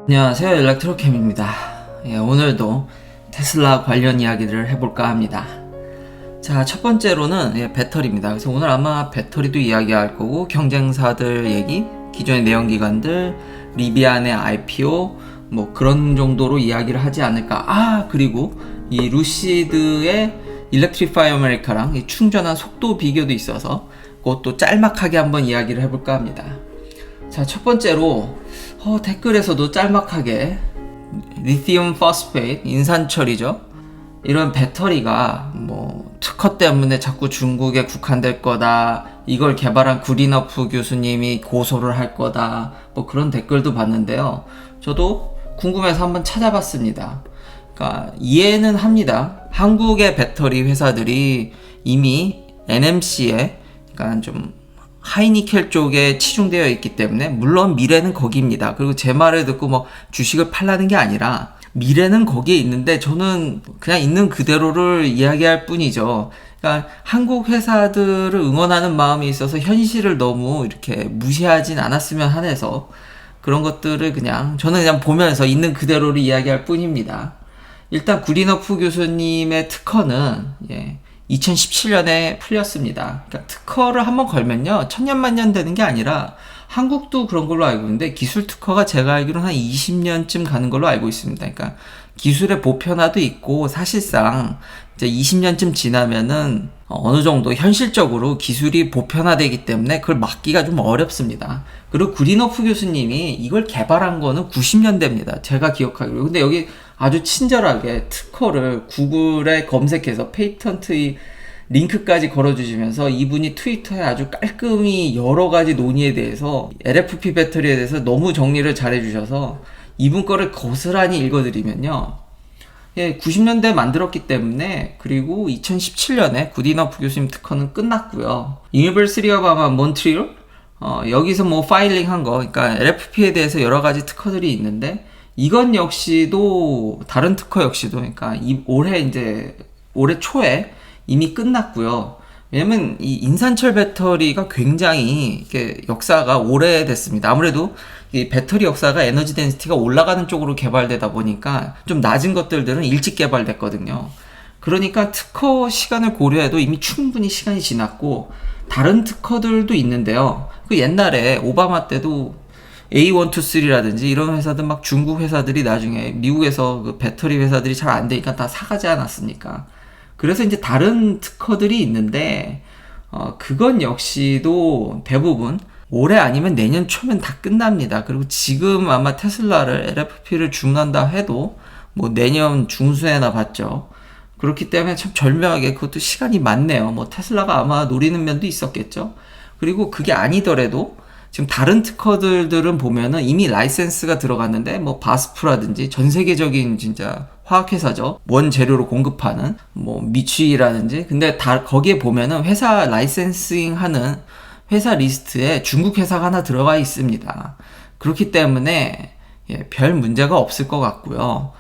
안녕하세요, 일렉트로캠입니다. 오늘도 테슬라 관련 이야기를 해볼까 합니다. 자, 첫 번째로는 배터리입니다. 그래서 오늘 아마 배터리도 이야기할 거고, 경쟁사들 얘기, 기존의 내연기관들, 리비안의 IPO, 뭐 그런 정도로 이야기를 하지 않을까. 그리고 이 루시드의 일렉트리파이 아메리카랑 충전한 속도 비교도 있어서 그것도 짤막하게 한번 이야기를 해볼까 합니다. 자, 첫 번째로 댓글에서도 짤막하게 리튬 포스페이트 인산철이죠. 이런 배터리가 뭐 특허 때문에 자꾸 중국에 국한될 거다, 이걸 개발한 구리너프 교수님이 고소를 할 거다, 뭐 그런 댓글도 봤는데요. 저도 궁금해서 한번 찾아봤습니다. 그러니까 이해는 합니다. 한국의 배터리 회사들이 이미 NMC에 그러니까 좀 하이니켈 쪽에 치중되어 있기 때문에 물론 미래는 거기입니다. 그리고 제 말을 듣고 뭐 주식을 팔라는 게 아니라 미래는 거기에 있는데 저는 그냥 있는 그대로를 이야기할 뿐이죠. 그러니까 한국 회사들을 응원하는 마음이 있어서 현실을 너무 이렇게 무시하진 않았으면 한해서 그런 것들을 저는 그냥 보면서 있는 그대로를 이야기할 뿐입니다. 일단 구리너프 교수님의 특허는 2017년에 풀렸습니다. 그러니까 특허를 한번 걸면요, 천년만년 되는 게 아니라 한국도 그런 걸로 알고 있는데 기술 특허가 제가 알기로는 한 20년쯤 가는 걸로 알고 있습니다. 그러니까 기술의 보편화도 있고 사실상 이제 20년쯤 지나면은 어느 정도 현실적으로 기술이 보편화되기 때문에 그걸 막기가 좀 어렵습니다. 그리고 구리너프 교수님이 이걸 개발한 거는 90년대입니다. 제가 기억하기로. 근데 여기 아주 친절하게 특허를 구글에 검색해서 페이턴트 링크까지 걸어주시면서 이분이 트위터에 아주 깔끔히 여러 가지 논의에 대해서 LFP 배터리에 대해서 너무 정리를 잘 해주셔서 이분 거를 고스란히 읽어드리면요, 90년대에 만들었기 때문에, 그리고 2017년에 구디너프 교수님 특허는 끝났고요. 유니버시티 오브 아마 몬트리올 여기서 뭐 파일링 한 거, 그러니까 LFP에 대해서 여러 가지 특허들이 있는데 이건 역시도 다른 특허 역시도 그러니까 올해 초에 이미 끝났고요. 왜냐면 이 인산철 배터리가 굉장히 이렇게 역사가 오래됐습니다. 아무래도 이 배터리 역사가 에너지 덴시티가 올라가는 쪽으로 개발되다 보니까 좀 낮은 것들은 일찍 개발됐거든요. 그러니까 특허 시간을 고려해도 이미 충분히 시간이 지났고 다른 특허들도 있는데요. 그 옛날에 오바마 때도 A123라든지 이런 회사들 막 중국 회사들이 나중에 미국에서 그 배터리 회사들이 잘 안 되니까 다 사가지 않았습니까? 그래서 이제 다른 특허들이 있는데 그건 역시도 대부분 올해 아니면 내년 초면 다 끝납니다. 그리고 지금 아마 테슬라를 LFP를 주문한다 해도 뭐 내년 중순에나 받죠. 그렇기 때문에 참 절묘하게 그것도 시간이 많네요. 뭐 테슬라가 아마 노리는 면도 있었겠죠. 그리고 그게 아니더라도 지금 다른 특허들은 보면은 이미 라이센스가 들어갔는데 뭐 바스프라든지 전 세계적인 진짜 화학회사죠. 원재료로 공급하는 뭐 미취라든지, 근데 거기에 보면은 회사 라이센싱 하는 회사 리스트에 중국 회사가 하나 들어가 있습니다. 그렇기 때문에 별 문제가 없을 것 같고요.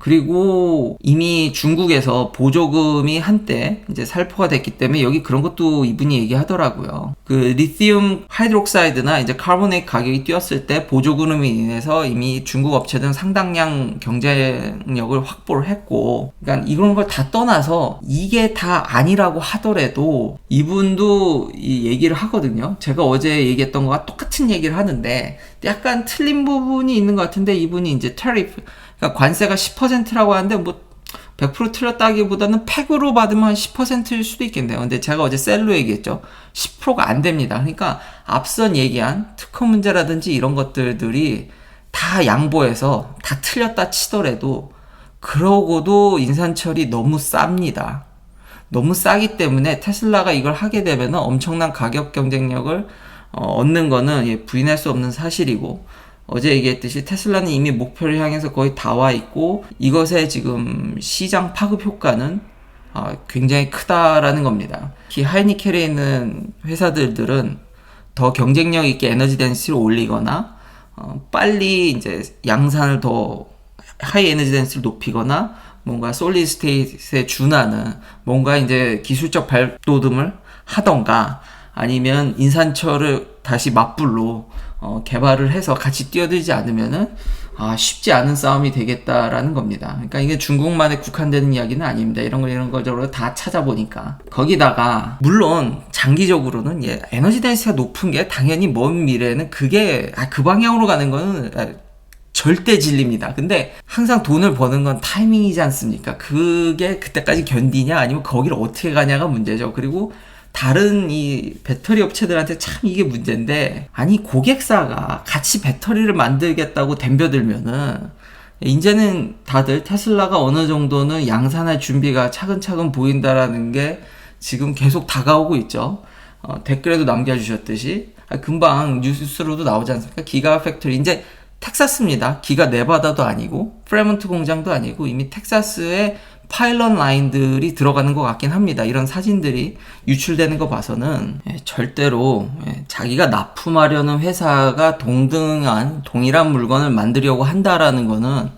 그리고 이미 중국에서 보조금이 한때 이제 살포가 됐기 때문에 여기 그런 것도 이분이 얘기하더라고요. 그 리튬 하이드록사이드나 이제 카보네이트 가격이 뛰었을 때 보조금으로 인해서 이미 중국 업체들은 상당량 경쟁력을 확보를 했고, 그러니까 이런 걸 다 떠나서 이게 다 아니라고 하더라도 이분도 이 얘기를 하거든요. 제가 어제 얘기했던 거와 똑같은 얘기를 하는데 약간 틀린 부분이 있는 것 같은데, 이분이 이제 타리프, 그러니까 관세가 10%라고 하는데 뭐 100% 틀렸다기보다는 팩으로 받으면 한 10%일 수도 있겠네요. 근데 제가 어제 셀로 얘기했죠. 10%가 안 됩니다. 그러니까 앞선 얘기한 특허 문제라든지 이런 것들이 다 양보해서 다 틀렸다 치더라도 그러고도 인산철이 너무 쌉니다. 너무 싸기 때문에 테슬라가 이걸 하게 되면 엄청난 가격 경쟁력을 얻는 거는 부인할 수 없는 사실이고, 어제 얘기했듯이 테슬라는 이미 목표를 향해서 거의 다 와 있고 이것의 지금 시장 파급 효과는 굉장히 크다라는 겁니다. 특히 하이니켈에 있는 회사들은 더 경쟁력 있게 에너지 덴시티를 올리거나 빨리 이제 양산을 더 하이 에너지 덴시티를 높이거나 뭔가 솔리드 스테이트에 준하는 뭔가 이제 기술적 발돋움을 하던가, 아니면 인산철을 다시 맞불로 개발을 해서 같이 뛰어들지 않으면은 쉽지 않은 싸움이 되겠다라는 겁니다. 그러니까 이게 중국만에 국한되는 이야기는 아닙니다. 이런 거저런 다 찾아보니까. 거기다가 물론 장기적으로는 에너지 덴시티가 높은 게 당연히 먼 미래에는 그게 그 방향으로 가는 거는 절대 진리입니다. 근데 항상 돈을 버는 건 타이밍이지 않습니까? 그게 그때까지 견디냐 아니면 거기를 어떻게 가냐가 문제죠. 그리고 다른 이 배터리 업체들한테 참 이게 문제인데, 아니 고객사가 같이 배터리를 만들겠다고 덤벼들면은 이제는 다들 테슬라가 어느 정도는 양산할 준비가 차근차근 보인다라는 게 지금 계속 다가오고 있죠. 댓글에도 남겨주셨듯이 금방 뉴스로도 나오지 않습니까? 기가 팩토리 이제 텍사스입니다. 기가 네바다도 아니고 프레몬트 공장도 아니고 이미 텍사스에 파일럿 라인들이 들어가는 것 같긴 합니다. 이런 사진들이 유출되는 거 봐서는 절대로 자기가 납품하려는 회사가 동일한 물건을 만들려고 한다라는 거는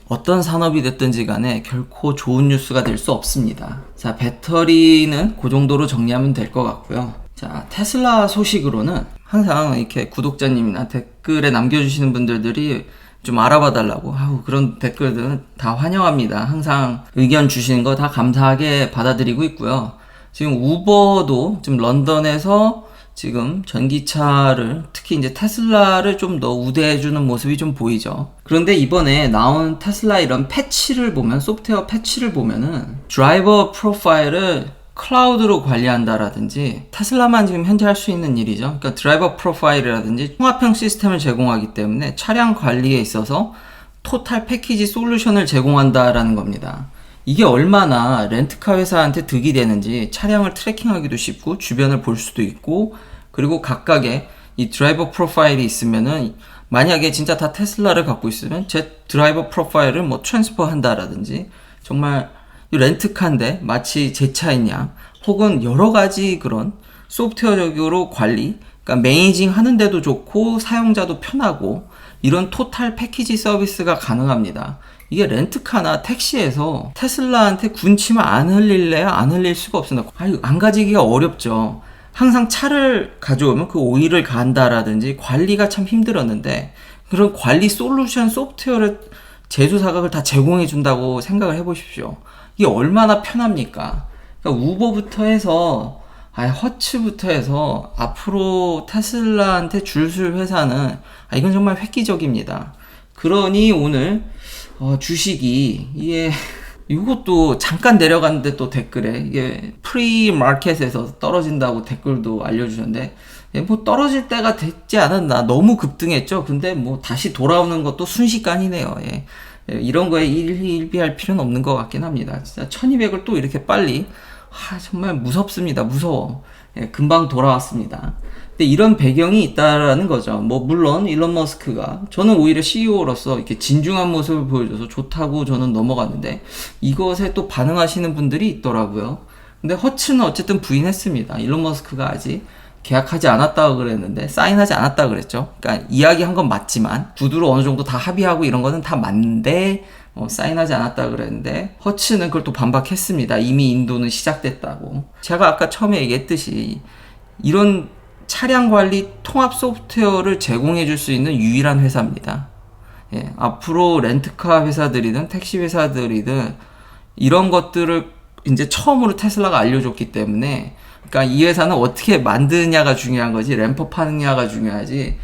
어떤 산업이 됐든지 간에 결코 좋은 뉴스가 될 수 없습니다. 자, 배터리는 그 정도로 정리하면 될 것 같고요. 자, 테슬라 소식으로는 항상 이렇게 구독자님이나 댓글에 남겨주시는 분들이 좀 알아봐 달라고 그런 댓글들은 다 환영합니다. 항상 의견 주시는 거 다 감사하게 받아들이고 있고요. 지금 우버도 지금 런던에서 지금 전기차를 특히 이제 테슬라를 좀 더 우대해주는 모습이 좀 보이죠. 그런데 이번에 나온 테슬라 이런 패치를 보면, 소프트웨어 패치를 보면은 드라이버 프로파일을 클라우드로 관리한다라든지, 테슬라만 지금 현재 할 수 있는 일이죠. 그러니까 드라이버 프로파일이라든지 통합형 시스템을 제공하기 때문에 차량 관리에 있어서 토탈 패키지 솔루션을 제공한다라는 겁니다. 이게 얼마나 렌트카 회사한테 득이 되는지, 차량을 트래킹하기도 쉽고 주변을 볼 수도 있고, 그리고 각각의 이 드라이버 프로파일이 있으면은 만약에 진짜 다 테슬라를 갖고 있으면 제 드라이버 프로파일을 뭐 트랜스퍼 한다라든지, 정말 렌트카인데 마치 제 차인 양, 혹은 여러 가지 그런 소프트웨어적으로 관리, 그러니까 매니징 하는데도 좋고 사용자도 편하고 이런 토탈 패키지 서비스가 가능합니다. 이게 렌트카나 택시에서 테슬라한테 군침을 안 흘릴래야 안 흘릴 수가 없습니다. 안 가지기가 어렵죠. 항상 차를 가져오면 그 오일을 간다라든지 관리가 참 힘들었는데, 그런 관리 솔루션 소프트웨어를 제조사가 그걸 다 제공해 준다고 생각을 해보십시오. 이게 얼마나 편합니까? 그러니까 우버부터 해서 허츠부터 해서 앞으로 테슬라한테 줄 설 회사는 이건 정말 획기적입니다. 그러니 오늘 주식이 이것도 잠깐 내려갔는데 또 댓글에 이게 프리 마켓에서 떨어진다고 댓글도 알려주셨는데, 뭐 떨어질 때가 됐지 않았나. 너무 급등했죠. 근데 뭐 다시 돌아오는 것도 순식간이네요. 이런 거에 일비할 필요는 없는 것 같긴 합니다. 진짜 1200을 또 이렇게 빨리, 정말 무섭습니다. 무서워. 금방 돌아왔습니다. 근데 이런 배경이 있다라는 거죠. 뭐 물론 일론 머스크가, 저는 오히려 CEO로서 이렇게 진중한 모습을 보여줘서 좋다고 저는 넘어갔는데, 이것에 또 반응하시는 분들이 있더라고요. 근데 허츠는 어쨌든 부인했습니다. 일론 머스크가 아직 계약하지 않았다고 그랬는데, 사인하지 않았다고 그랬죠. 그러니까 이야기한 건 맞지만 구두로 어느 정도 다 합의하고 이런 거는 다 맞는데 사인하지 않았다고 그랬는데, 허츠는 그걸 또 반박했습니다. 이미 인도는 시작됐다고. 제가 아까 처음에 얘기했듯이 이런 차량 관리 통합 소프트웨어를 제공해 줄 수 있는 유일한 회사입니다. 앞으로 렌트카 회사들이든 택시 회사들이든 이런 것들을 이제 처음으로 테슬라가 알려줬기 때문에, 그러니까 이 회사는 어떻게 만드냐가 중요한 거지, 램프업 하느냐가 중요하지,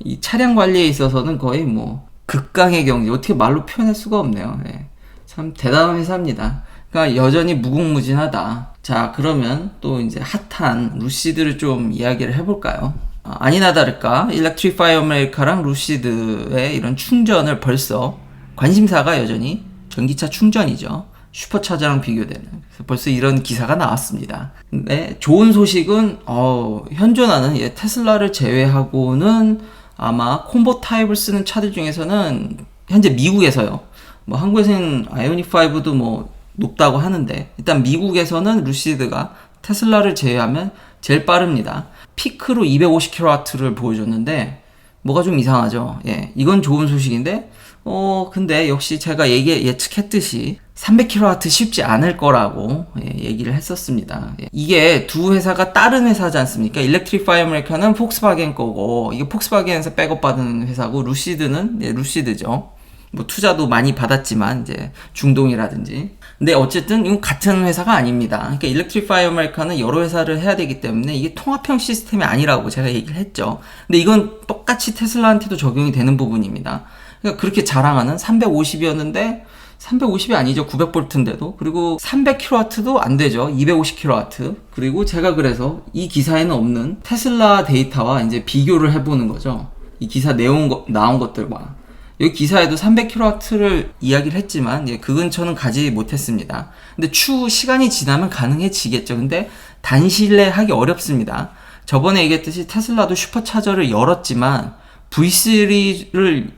이 차량 관리에 있어서는 거의 뭐 극강의 경지, 어떻게 말로 표현할 수가 없네요. 참 대단한 회사입니다. 그러니까 여전히 무궁무진하다. 자, 그러면 또 이제 핫한 루시드를 좀 이야기를 해볼까요? 아니나 다를까 일렉트리파이 아메리카랑 루시드의 이런 충전을 벌써, 관심사가 여전히 전기차 충전이죠. 슈퍼차저랑 비교되는. 그래서 벌써 이런 기사가 나왔습니다. 근데 좋은 소식은 현존하는 테슬라를 제외하고는 아마 콤보 타입을 쓰는 차들 중에서는 현재 미국에서요. 뭐 한국에서는 아이오닉 5도 뭐 높다고 하는데, 일단 미국에서는 루시드가 테슬라를 제외하면 제일 빠릅니다. 피크로 250kW를 보여줬는데 뭐가 좀 이상하죠. 이건 좋은 소식인데 근데 역시 제가 예측했듯이 300kW 쉽지 않을 거라고 얘기를 했었습니다. 이게 두 회사가 다른 회사지 않습니까? 일렉트리파이 아메리카는 폭스바겐 거고, 이게 폭스바겐에서 백업받은 회사고, 루시드는 루시드죠. 뭐 투자도 많이 받았지만 이제 중동이라든지. 근데 어쨌든 이건 같은 회사가 아닙니다. 그러니까 일렉트리파이 아메리카는 여러 회사를 해야 되기 때문에 이게 통합형 시스템이 아니라고 제가 얘기를 했죠. 근데 이건 똑같이 테슬라한테도 적용이 되는 부분입니다. 그러니까 그렇게 자랑하는 350이었는데 350이 아니죠. 900V인데도. 그리고 300kW도 안 되죠. 250kW. 그리고 제가 그래서 이 기사에는 없는 테슬라 데이터와 이제 비교를 해보는 거죠. 이 기사 나온 것들과. 여기 기사에도 300kW를 이야기를 했지만 그 근처는 가지 못했습니다. 근데 추후 시간이 지나면 가능해지겠죠. 근데 단시일내에 하기 어렵습니다. 저번에 얘기했듯이 테슬라도 슈퍼차저를 열었지만 V3를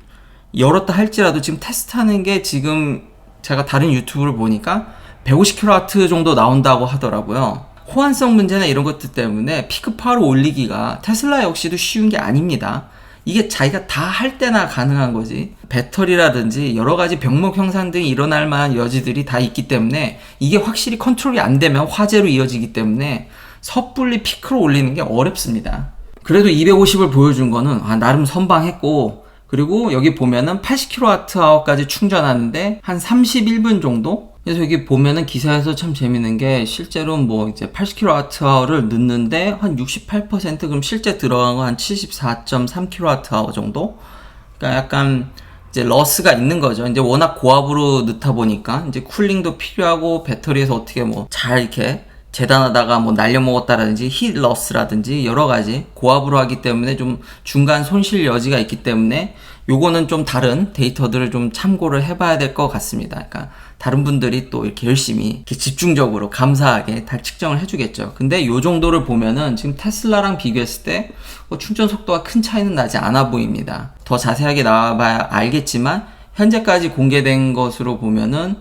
열었다 할지라도 지금 테스트하는 게 지금 제가 다른 유튜브를 보니까 150kW 정도 나온다고 하더라고요. 호환성 문제나 이런 것들 때문에 피크 파워를 올리기가 테슬라 역시도 쉬운 게 아닙니다. 이게 자기가 다 할 때나 가능한 거지. 배터리라든지 여러 가지 병목 형상 등이 일어날 만한 여지들이 다 있기 때문에 이게 확실히 컨트롤이 안 되면 화재로 이어지기 때문에 섣불리 피크를 올리는 게 어렵습니다. 그래도 250을 보여준 거는 나름 선방했고, 그리고 여기 보면은 80kWh까지 충전하는데 한 31분 정도? 그래서 여기 보면은 기사에서 참 재밌는 게 실제로 뭐 이제 80kWh를 넣는데 한 68% 그럼 실제 들어간 거 한 74.3kWh 정도? 그러니까 약간 이제 러스가 있는 거죠. 이제 워낙 고압으로 넣다 보니까 이제 쿨링도 필요하고 배터리에서 어떻게 뭐 잘 이렇게 재단하다가 뭐 날려먹었다라든지 힛 러스라든지 여러 가지 고압으로 하기 때문에 좀 중간 손실 여지가 있기 때문에 요거는 좀 다른 데이터들을 좀 참고를 해봐야 될 것 같습니다. 그러니까 다른 분들이 또 이렇게 열심히 이렇게 집중적으로 감사하게 다 측정을 해주겠죠. 근데 요 정도를 보면은 지금 테슬라랑 비교했을 때 충전 속도가 큰 차이는 나지 않아 보입니다. 더 자세하게 나와봐야 알겠지만 현재까지 공개된 것으로 보면은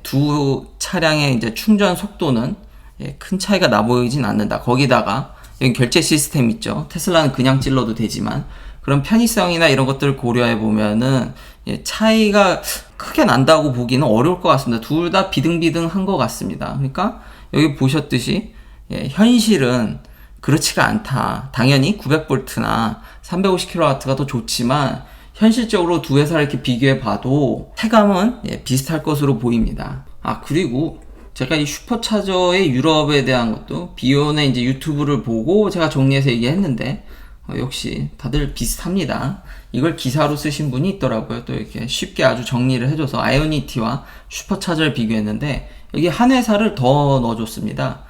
두 차량의 이제 충전 속도는 큰 차이가 나 보이진 않는다. 거기다가 여기 결제 시스템 있죠. 테슬라는 그냥 찔러도 되지만 그런 편의성이나 이런 것들을 고려해 보면은 차이가 크게 난다고 보기는 어려울 것 같습니다. 둘 다 비등비등한 것 같습니다. 그러니까 여기 보셨듯이 현실은 그렇지가 않다. 당연히 900V나 350kW가 더 좋지만 현실적으로 두 회사를 이렇게 비교해 봐도 체감은 비슷할 것으로 보입니다. 그리고 제가 이 슈퍼차저의 유럽에 대한 것도 비욘의 이제 유튜브를 보고 제가 정리해서 얘기했는데 역시 다들 비슷합니다. 이걸 기사로 쓰신 분이 있더라고요. 또 이렇게 쉽게 아주 정리를 해줘서 아이오니티와 슈퍼차저를 비교했는데 여기 한 회사를 더 넣어줬습니다.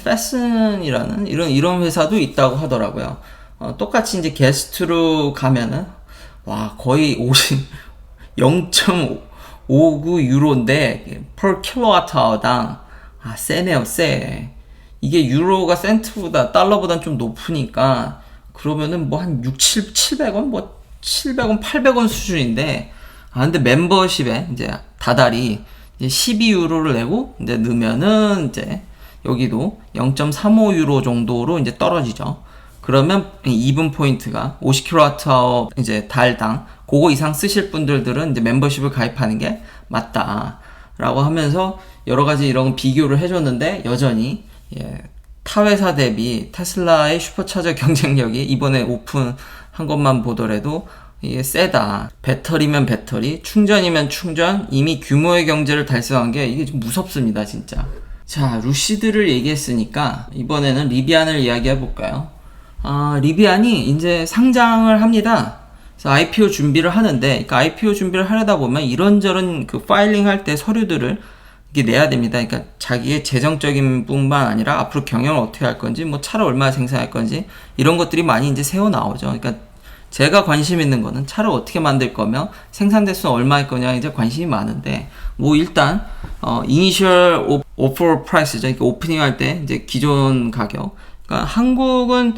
패슨이라는 이런 회사도 있다고 하더라고요. 똑같이 이제 게스트로 가면은 거의 0.59 유로인데 per kWh당 세네요. 세. 이게 유로가 센트보다 달러보단 좀 높으니까 그러면은 뭐 한 700원 뭐 700원 800원 수준인데 근데 멤버십에 이제 다달이 이제 12유로를 내고 이제 넣으면은 이제 여기도 0.35 유로 정도로 이제 떨어지죠. 그러면 2분 포인트가 50kWh 이제 달당 그거 이상 쓰실 분들은 이제 멤버십을 가입하는 게 맞다라고 하면서 여러 가지 이런 비교를 해줬는데 여전히 타 회사 대비 테슬라의 슈퍼차저 경쟁력이 이번에 오픈한 것만 보더라도 이게 세다. 배터리면 배터리, 충전이면 충전, 이미 규모의 경제를 달성한 게 이게 좀 무섭습니다, 진짜. 자, 루시드를 얘기했으니까 이번에는 리비안을 이야기해 볼까요? 리비안이 이제 상장을 합니다. 그래서 IPO 준비를 하는데, 그러니까 IPO 준비를 하려다 보면 이런저런 그 파일링 할 때 서류들을 이렇게 내야 됩니다. 그러니까 자기의 재정적인 뿐만 아니라 앞으로 경영을 어떻게 할 건지, 뭐 차를 얼마나 생산할 건지 이런 것들이 많이 이제 새어 나오죠. 그러니까 제가 관심 있는 거는 차를 어떻게 만들 거며 생산 대수는 얼마일 거냐 이제 관심이 많은데 뭐 일단 이니셜 오퍼 프라이스죠. 그러니까 오프닝 할 때 이제 기존 가격. 그러니까 한국은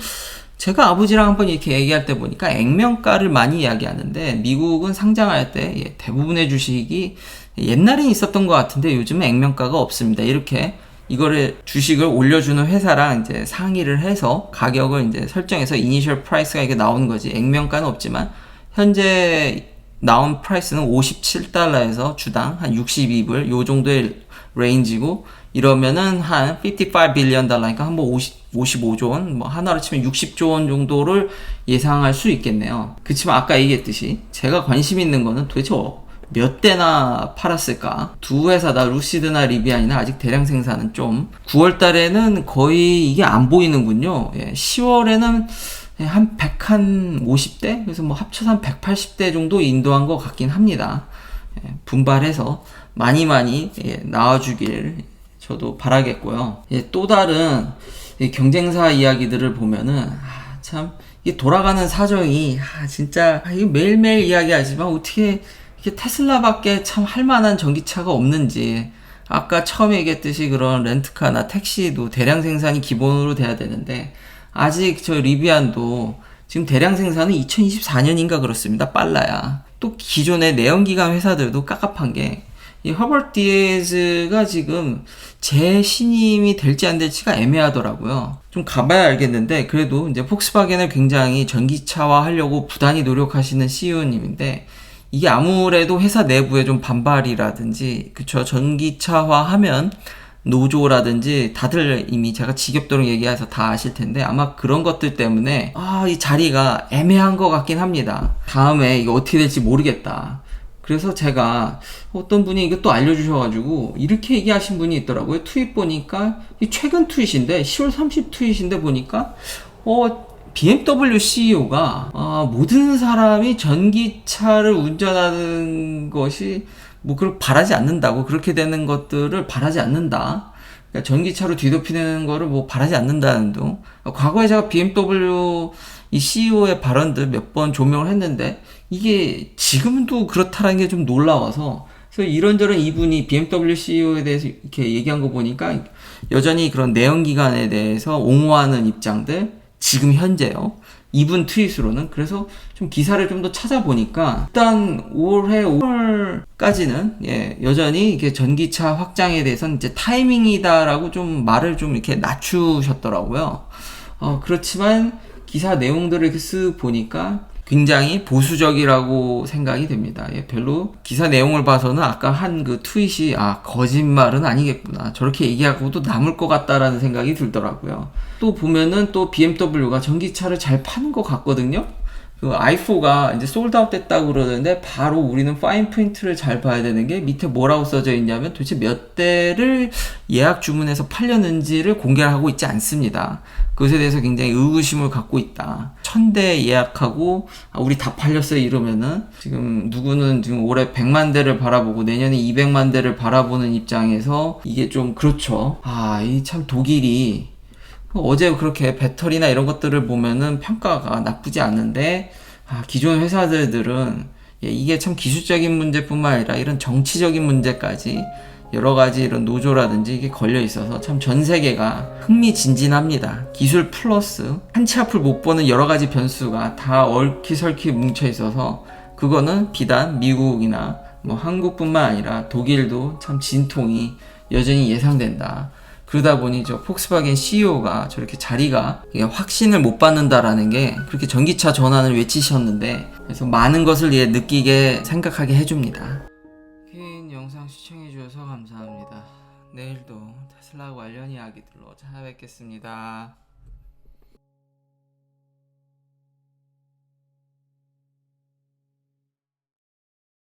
제가 아버지랑 한번 이렇게 얘기할 때 보니까 액면가를 많이 이야기하는데 미국은 상장할 때 대부분의 주식이 옛날엔 있었던 것 같은데 요즘은 액면가가 없습니다. 이렇게 이거를 주식을 올려주는 회사랑 이제 상의를 해서 가격을 이제 설정해서 이니셜 프라이스가 이게 나오는 거지. 액면가는 없지만 현재 나온 프라이스는 57달러에서 주당 한 62불 요 정도의 레인지고, 이러면은 한 55 빌리언 달러니까 한 번 55조 원, 뭐 하나로 치면 60조 원 정도를 예상할 수 있겠네요. 그치만 아까 얘기했듯이 제가 관심 있는 거는 도대체 몇 대나 팔았을까? 두 회사 다 루시드나 리비안이나 아직 대량 생산은 좀 9월 달에는 거의 이게 안 보이는군요. 10월에는 한 150대? 그래서 뭐 합쳐서 한 180대 정도 인도한 것 같긴 합니다. 분발해서 많이 나와주길 저도 바라겠고요. 또 다른 경쟁사 이야기들을 보면은 참 이게 돌아가는 사정이 진짜 이게 매일매일 이야기하지만 어떻게 이게 테슬라밖에 참 할만한 전기차가 없는지. 아까 처음에 얘기했듯이 그런 렌트카나 택시도 대량 생산이 기본으로 돼야 되는데 아직 저 리비안도 지금 대량 생산은 2024년인가 그렇습니다. 빨라야. 또 기존의 내연기관 회사들도 깝깝한 게 이 허버트 디에즈가 지금 재신임이 될지 안 될지가 애매하더라고요. 좀 가봐야 알겠는데 그래도 이제 폭스바겐을 굉장히 전기차화 하려고 부단히 노력하시는 CEO님인데 이게 아무래도 회사 내부에 좀 반발이라든지, 그쵸, 전기차화 하면 노조라든지 다들 이미 제가 지겹도록 얘기해서 다 아실 텐데 아마 그런 것들 때문에 이 자리가 애매한 것 같긴 합니다. 다음에 이거 어떻게 될지 모르겠다. 그래서 제가 어떤 분이 이거 또 알려주셔가지고 이렇게 얘기하신 분이 있더라고요. 트윗 보니까 최근 트윗인데 10월 30 트윗인데 보니까 BMW CEO가 모든 사람이 전기차를 운전하는 것이 뭐 그걸 바라지 않는다고, 그렇게 되는 것들을 바라지 않는다. 그러니까 전기차로 뒤덮이는 거를 뭐 바라지 않는다는 둥. 과거에 제가 BMW 이 CEO의 발언들 몇 번 조명을 했는데 이게 지금도 그렇다는 게 좀 놀라워서, 그래서 이런저런 이분이 BMW CEO에 대해서 이렇게 얘기한 거 보니까 여전히 그런 내연기관에 대해서 옹호하는 입장들, 지금 현재요. 이분 트윗으로는. 그래서 좀 기사를 좀 더 찾아보니까 일단 올해 5월까지는 여전히 이게 전기차 확장에 대해서는 이제 타이밍이다라고 좀 말을 좀 이렇게 낮추셨더라고요. 그렇지만 기사 내용들을 이렇게 쓱 보니까 굉장히 보수적이라고 생각이 됩니다. 별로 기사 내용을 봐서는 아까 한 그 트윗이 거짓말은 아니겠구나, 저렇게 얘기하고도 남을 것 같다라는 생각이 들더라고요. 또 보면은 또 BMW가 전기차를 잘 파는 것 같거든요. 그 i4가 이제 솔드아웃 됐다고 그러는데 바로 우리는 파인 포인트를 잘 봐야 되는 게 밑에 뭐라고 써져 있냐면 도대체 몇 대를 예약 주문해서 팔렸는지를 공개를 하고 있지 않습니다. 그것에 대해서 굉장히 의구심을 갖고 있다. 1000대 예약하고 우리 다 팔렸어요 이러면은 지금 누구는 지금 올해 100만 대를 바라보고 내년에 200만 대를 바라보는 입장에서 이게 좀 그렇죠. 이 참 독일이 어제 그렇게 배터리나 이런 것들을 보면은 평가가 나쁘지 않은데 기존 회사들은 이게 참 기술적인 문제뿐만 아니라 이런 정치적인 문제까지 여러 가지 이런 노조라든지 이게 걸려 있어서 참 전 세계가 흥미진진합니다. 기술 플러스 한 치 앞을 못 보는 여러 가지 변수가 다 얽히설키 뭉쳐 있어서 그거는 비단 미국이나 뭐 한국뿐만 아니라 독일도 참 진통이 여전히 예상된다. 그러다 보니 저 폭스바겐 CEO가 저렇게 자리가 확신을 못 받는다라는 게 그렇게 전기차 전환을 외치셨는데, 그래서 많은 것을 느끼게 생각하게 해줍니다. 긴 영상 시청해주셔서 감사합니다. 내일도 테슬라 관련 이야기들로 찾아뵙겠습니다.